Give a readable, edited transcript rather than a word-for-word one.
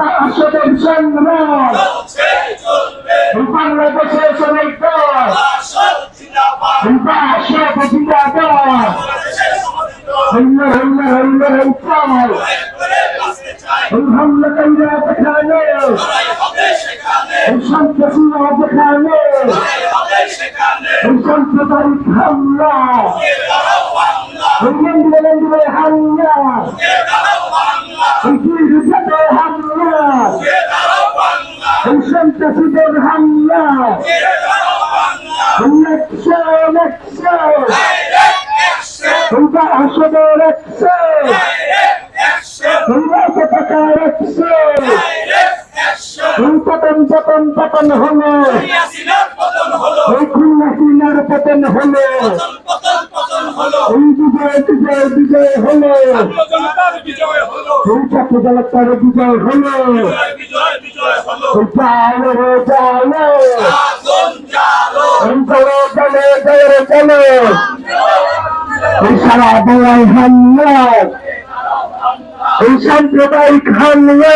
আসদের সংগ্রাম বাংলাদেশের শ্রমিক দল হামলাকারীরা যেখানে সন্ত্রাসীরা যেখানে সাম্প্রদায়িক হামলা হামলা হামলা সন্ত্রাসীদের হামলা আসদের পতন হলো খুলনার পতন হলো বিজয় বিজয় হলো ছাত্র জনতার বিজয় হলো সারা বাংলায় হামলা এই সাম্প্রদায়িক হামলা